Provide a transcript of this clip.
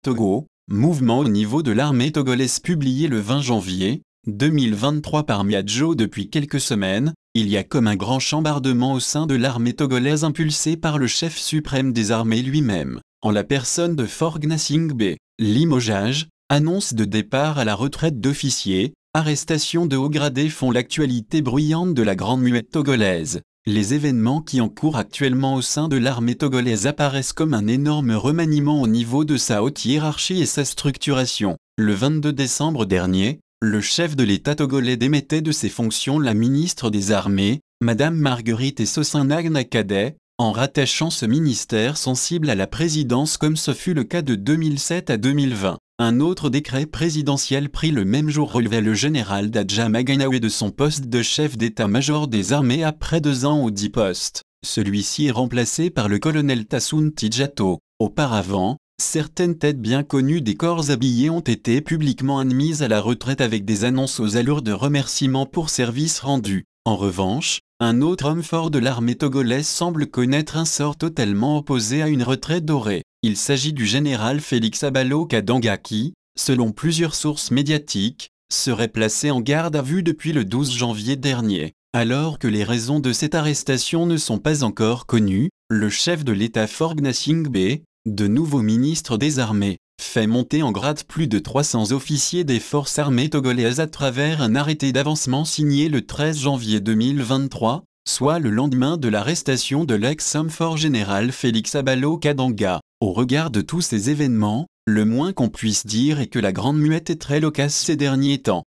Togo, mouvement au niveau de l'armée togolaise publié le 20 janvier 2023 par Miadjo. Depuis quelques semaines, il y a comme un grand chambardement au sein de l'armée togolaise impulsé par le chef suprême des armées lui-même, en la personne de Faure Gnassingbé. Limogeage, annonce de départ à la retraite d'officiers, arrestations de hauts gradés font l'actualité bruyante de la Grande Muette togolaise. Les événements qui encourent actuellement au sein de l'armée togolaise apparaissent comme un énorme remaniement au niveau de sa haute hiérarchie et sa structuration. Le 22 décembre dernier, le chef de l'État togolais démettait de ses fonctions la ministre des Armées, Madame Marguerite Essossing-Nakadé, en rattachant ce ministère sensible à la présidence comme ce fut le cas de 2007 à 2020. Un autre décret présidentiel pris le même jour relevait le général Dadja Maganawe de son poste de chef d'état-major des armées après 2 ans au dit poste. Celui-ci est remplacé par le colonel Tassoun Tidjato. Auparavant, certaines têtes bien connues des corps habillés ont été publiquement admises à la retraite avec des annonces aux allures de remerciements pour services rendus. En revanche, un autre homme fort de l'armée togolaise semble connaître un sort totalement opposé à une retraite dorée. Il s'agit du général Félix Abalo Kadanga qui, selon plusieurs sources médiatiques, serait placé en garde à vue depuis le 12 janvier dernier. Alors que les raisons de cette arrestation ne sont pas encore connues, le chef de l'État Faure Gnassingbé, de nouveau ministre des Armées, fait monter en grade plus de 300 officiers des forces armées togolaises à travers un arrêté d'avancement signé le 13 janvier 2023, soit le lendemain de l'arrestation de l'ex-homme fort général Félix Abalo Kadanga. Au regard de tous ces événements, le moins qu'on puisse dire est que la Grande Muette est très loquace ces derniers temps.